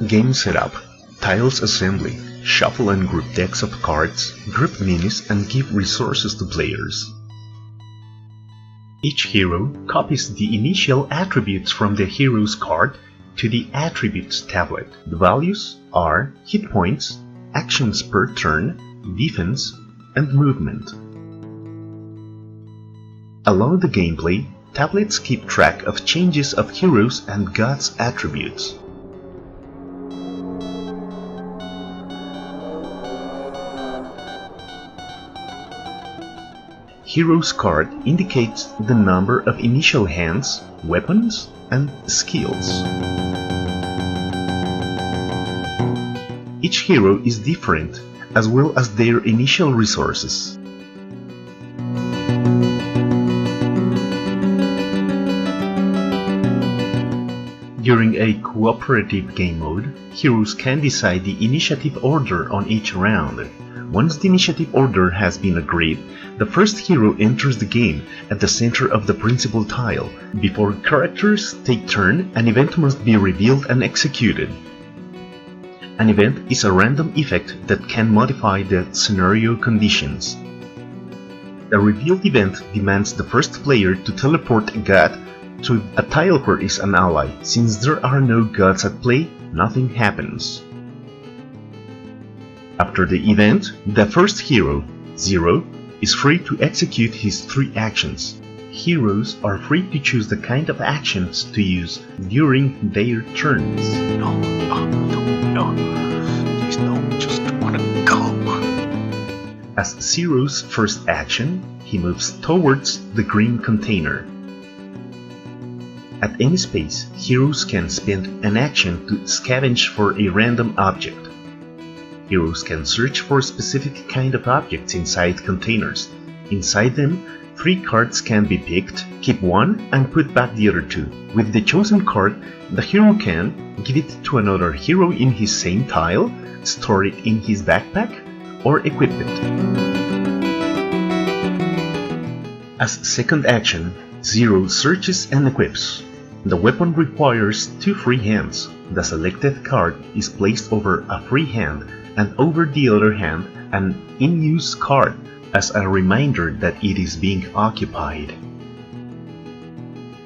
Game setup, tiles assembly, shuffle and group decks of cards, group minis and give resources to players. Each hero copies the initial attributes from the hero's card to the attributes tablet. The values are hit points, actions per turn, defense, and movement. Along the gameplay, tablets keep track of changes of heroes and gods' attributes. Hero's card indicates the number of initial hands, weapons, and skills. Each hero is different, as well as their initial resources. During a cooperative game mode, heroes can decide the initiative order on each round. Once the initiative order has been agreed, the first hero enters the game at the center of the principal tile. Before characters take turn, an event must be revealed and executed. An event is a random effect that can modify the scenario conditions. The revealed event demands the first player to teleport a god to a tile where is an ally. Since there are no gods at play, nothing happens. After the event, the first hero, Zero, is free to execute his 3 actions. Heroes are free to choose the kind of actions to use during their turns. No, please no, just wanna go. As Zero's first action, he moves towards the green container. At any space, heroes can spend an action to scavenge for a random object. Heroes can search for a specific kind of objects inside containers. Inside them, 3 cards can be picked, keep 1 and put back the other 2. With the chosen card, the hero can give it to another hero in his same tile, store it in his backpack, or equip it. As second action, Zero searches and equips. The weapon requires 2 free hands. The selected card is placed over a free hand and over the other hand an in-use card as a reminder that it is being occupied.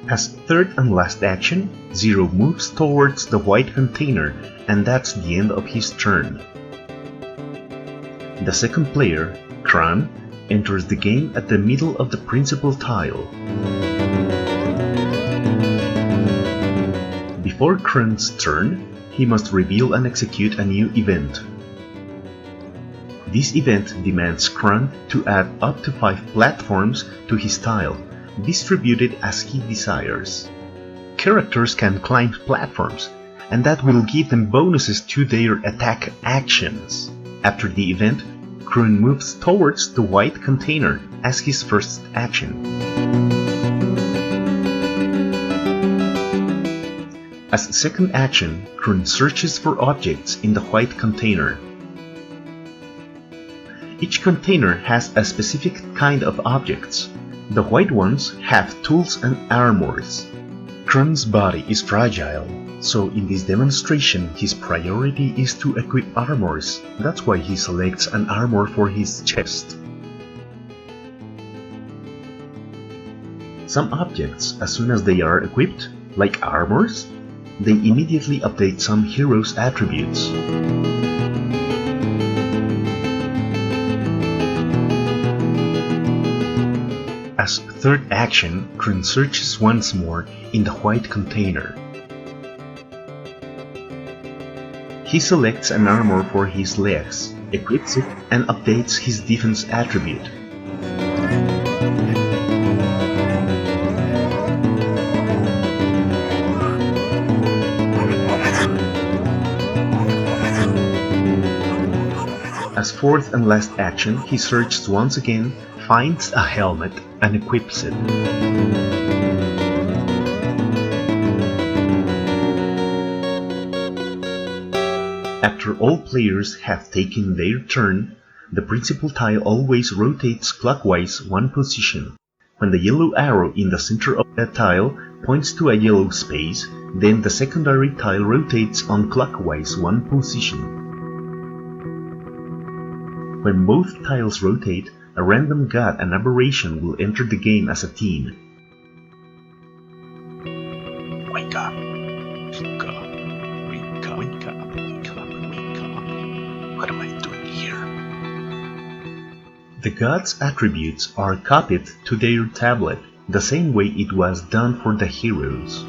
As third and last action, Zero moves towards the white container and that's the end of his turn. The second player, Kron, enters the game at the middle of the principal tile. Before Kron's turn, he must reveal and execute a new event. This event demands Kron to add up to 5 platforms to his tile, distributed as he desires. Characters can climb platforms, and that will give them bonuses to their attack actions. After the event, Kron moves towards the white container as his first action. As second action, Kron searches for objects in the white container. Each container has a specific kind of objects. The white ones have tools and armors. Kron's body is fragile, so in this demonstration his priority is to equip armors. That's why he selects an armor for his chest. Some objects, as soon as they are equipped, like armors, they immediately update some hero's attributes. As third action, Kron searches once more in the white container. He selects an armor for his legs, equips it, and updates his defense attribute. As fourth and last action, he searches once again, finds a helmet, and equips it. After all players have taken their turn, the principal tile always rotates clockwise 1 position. When the yellow arrow in the center of that tile points to a yellow space, then the secondary tile rotates on clockwise one position. When both tiles rotate, a random god and aberration will enter the game as a team. Wake up. Wake up. Wake up. Wake up. Wake up. Wake up. What am I doing here? The gods' attributes are copied to their tablet, the same way it was done for the heroes.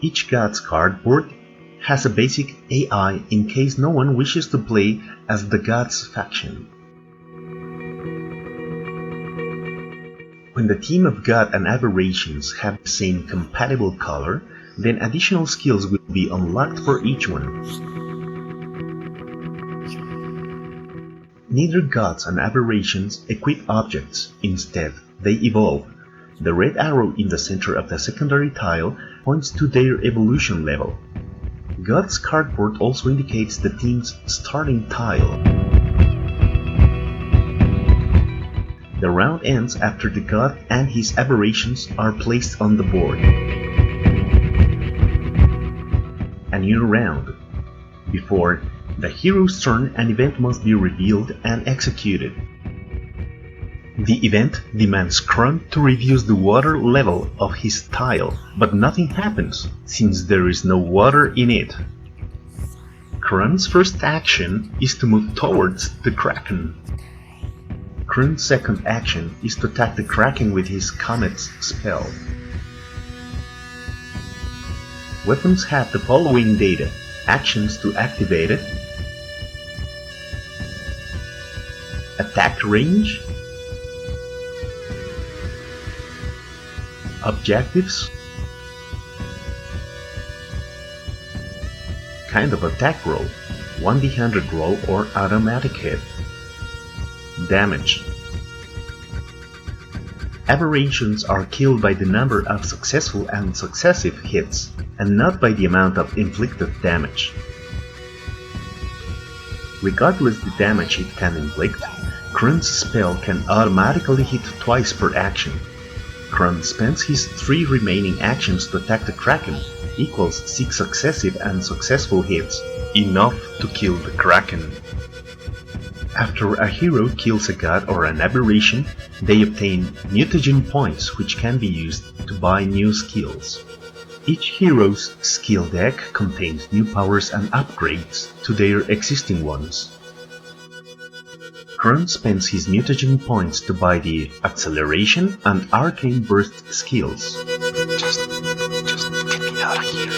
Each god's cardboard has a basic AI in case no one wishes to play as the god's faction. When the team of god and aberrations have the same compatible color, then additional skills will be unlocked for each one. Neither gods and aberrations equip objects, instead they evolve. The red arrow in the center of the secondary tile points to their evolution level. God's cardboard also indicates the team's starting tile. The round ends after the god and his aberrations are placed on the board. A new round. Before the hero's turn, an event must be revealed and executed. The event demands Kron to reduce the water level of his tile, but nothing happens since there is no water in it. Kron's first action is to move towards the Kraken. Kron's second action is to attack the Kraken with his Comet's spell. Weapons have the following data: actions to activate it, attack range, objectives, kind of attack roll, 1d100 roll or automatic hit, damage. Aberrations are killed by the number of successful and successive hits, and not by the amount of inflicted damage. Regardless the damage it can inflict, Kron's spell can automatically hit twice per action. Kron spends his 3 remaining actions to attack the Kraken, equals 6 successive and successful hits, enough to kill the Kraken. After a hero kills a god or an aberration, they obtain mutagen points which can be used to buy new skills. Each hero's skill deck contains new powers and upgrades to their existing ones. Kron spends his mutagen points to buy the Acceleration and Arcane Burst skills. Just get me out of here.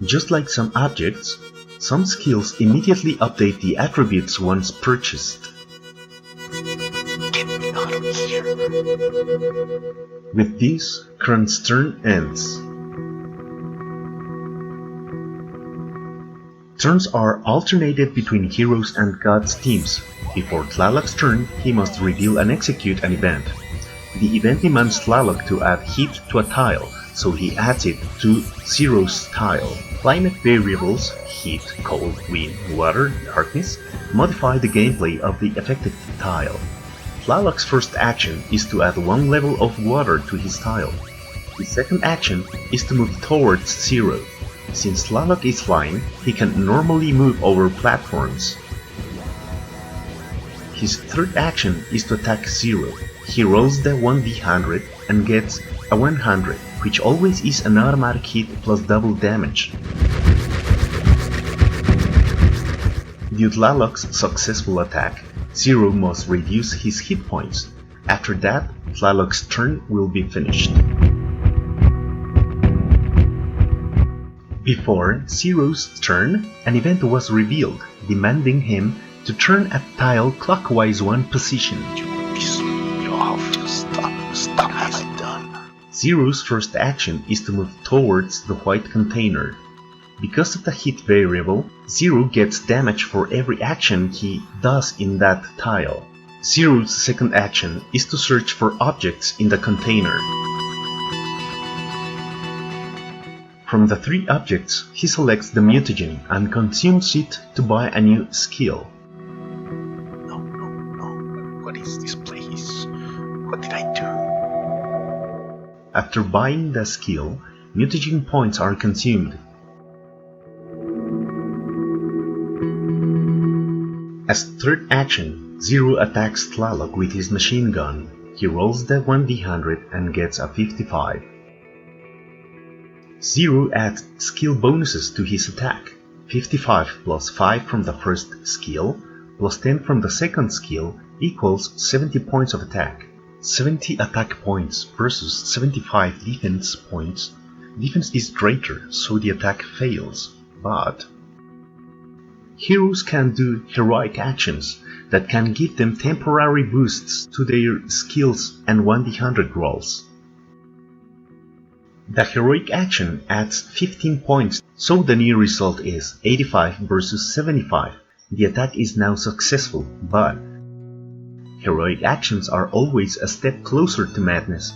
Just like some objects, some skills immediately update the attributes once purchased. Get me out of here. With this, Kron's turn ends. Turns are alternated between heroes and gods teams. Before Tlaloc's turn, he must reveal and execute an event. The event demands Tlaloc to add heat to a tile, so he adds it to Zero's tile. Climate variables, heat, cold, wind, water, darkness, modify the gameplay of the affected tile. Tlaloc's first action is to add 1 level of water to his tile. His second action is to move towards Zero. Since Tlaloc is flying, he can normally move over platforms. His third action is to attack Zero. He rolls the 1d100 and gets a 100, which always is an automatic hit plus double damage. Due to Tlaloc's successful attack, Zero must reduce his hit points. After that, Tlaloc's turn will be finished. Before Zero's turn, an event was revealed, demanding him to turn a tile clockwise 1 position. You have to stop. Stop. Have I done? Zero's first action is to move towards the white container. Because of the hit variable, Zero gets damage for every action he does in that tile. Zero's second action is to search for objects in the container. From the 3 objects, he selects the mutagen and consumes it to buy a new skill. No. What is this place? After buying the skill, mutagen points are consumed. As third action, Zero attacks Tlaloc with his machine gun. He rolls the 1d100 and gets a 55. Zero adds skill bonuses to his attack. 55 plus 5 from the first skill, plus 10 from the second skill equals 70 points of attack. 70 attack points versus 75 defense points. Defense is greater, so the attack fails, but heroes can do heroic actions that can give them temporary boosts to their skills and 1d100 rolls. The heroic action adds 15 points, so the new result is 85 versus 75. The attack is now successful, but heroic actions are always a step closer to madness,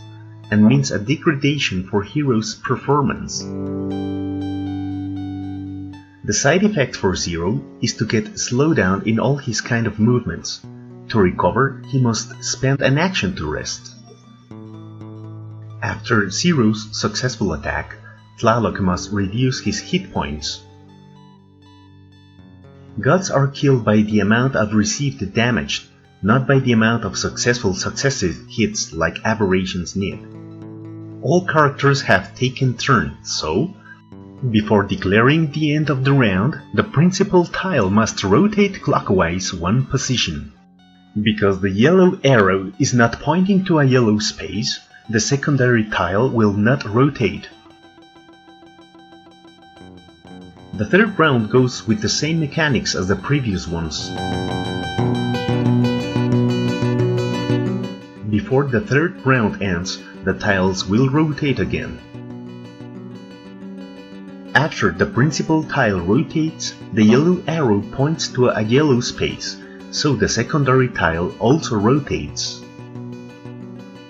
and means a degradation for heroes' performance. The side effect for Zero is to get slowdown in all his kind of movements. To recover, he must spend an action to rest. After Zero's successful attack, Tlaloc must reduce his hit points. Gods are killed by the amount of received damage, not by the amount of successive hits like aberrations need. All characters have taken turns, so before declaring the end of the round, the principal tile must rotate clockwise one position. Because the yellow arrow is not pointing to a yellow space, the secondary tile will not rotate. The third round goes with the same mechanics as the previous ones. Before the third round ends, the tiles will rotate again. After the principal tile rotates, the yellow arrow points to a yellow space, so the secondary tile also rotates.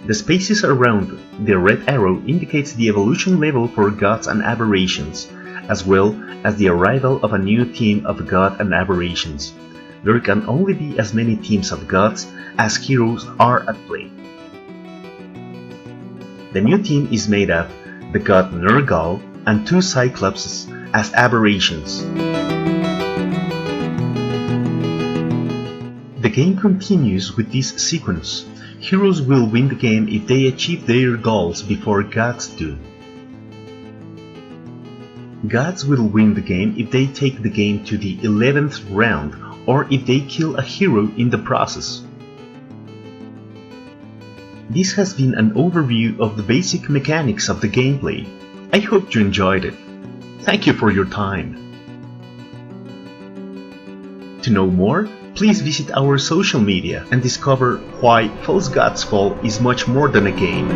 The spaces around the red arrow indicates the evolution level for gods and aberrations, as well as the arrival of a new team of god and aberrations. There can only be as many teams of gods as heroes are at play. The new team is made of the god Nergal and 2 Cyclopses as aberrations. The game continues with this sequence. Heroes will win the game if they achieve their goals before gods do. Gods will win the game if they take the game to the 11th round or if they kill a hero in the process. This has been an overview of the basic mechanics of the gameplay. I hope you enjoyed it. Thank you for your time. To know more, please visit our social media and discover why False Gods Fall is much more than a game.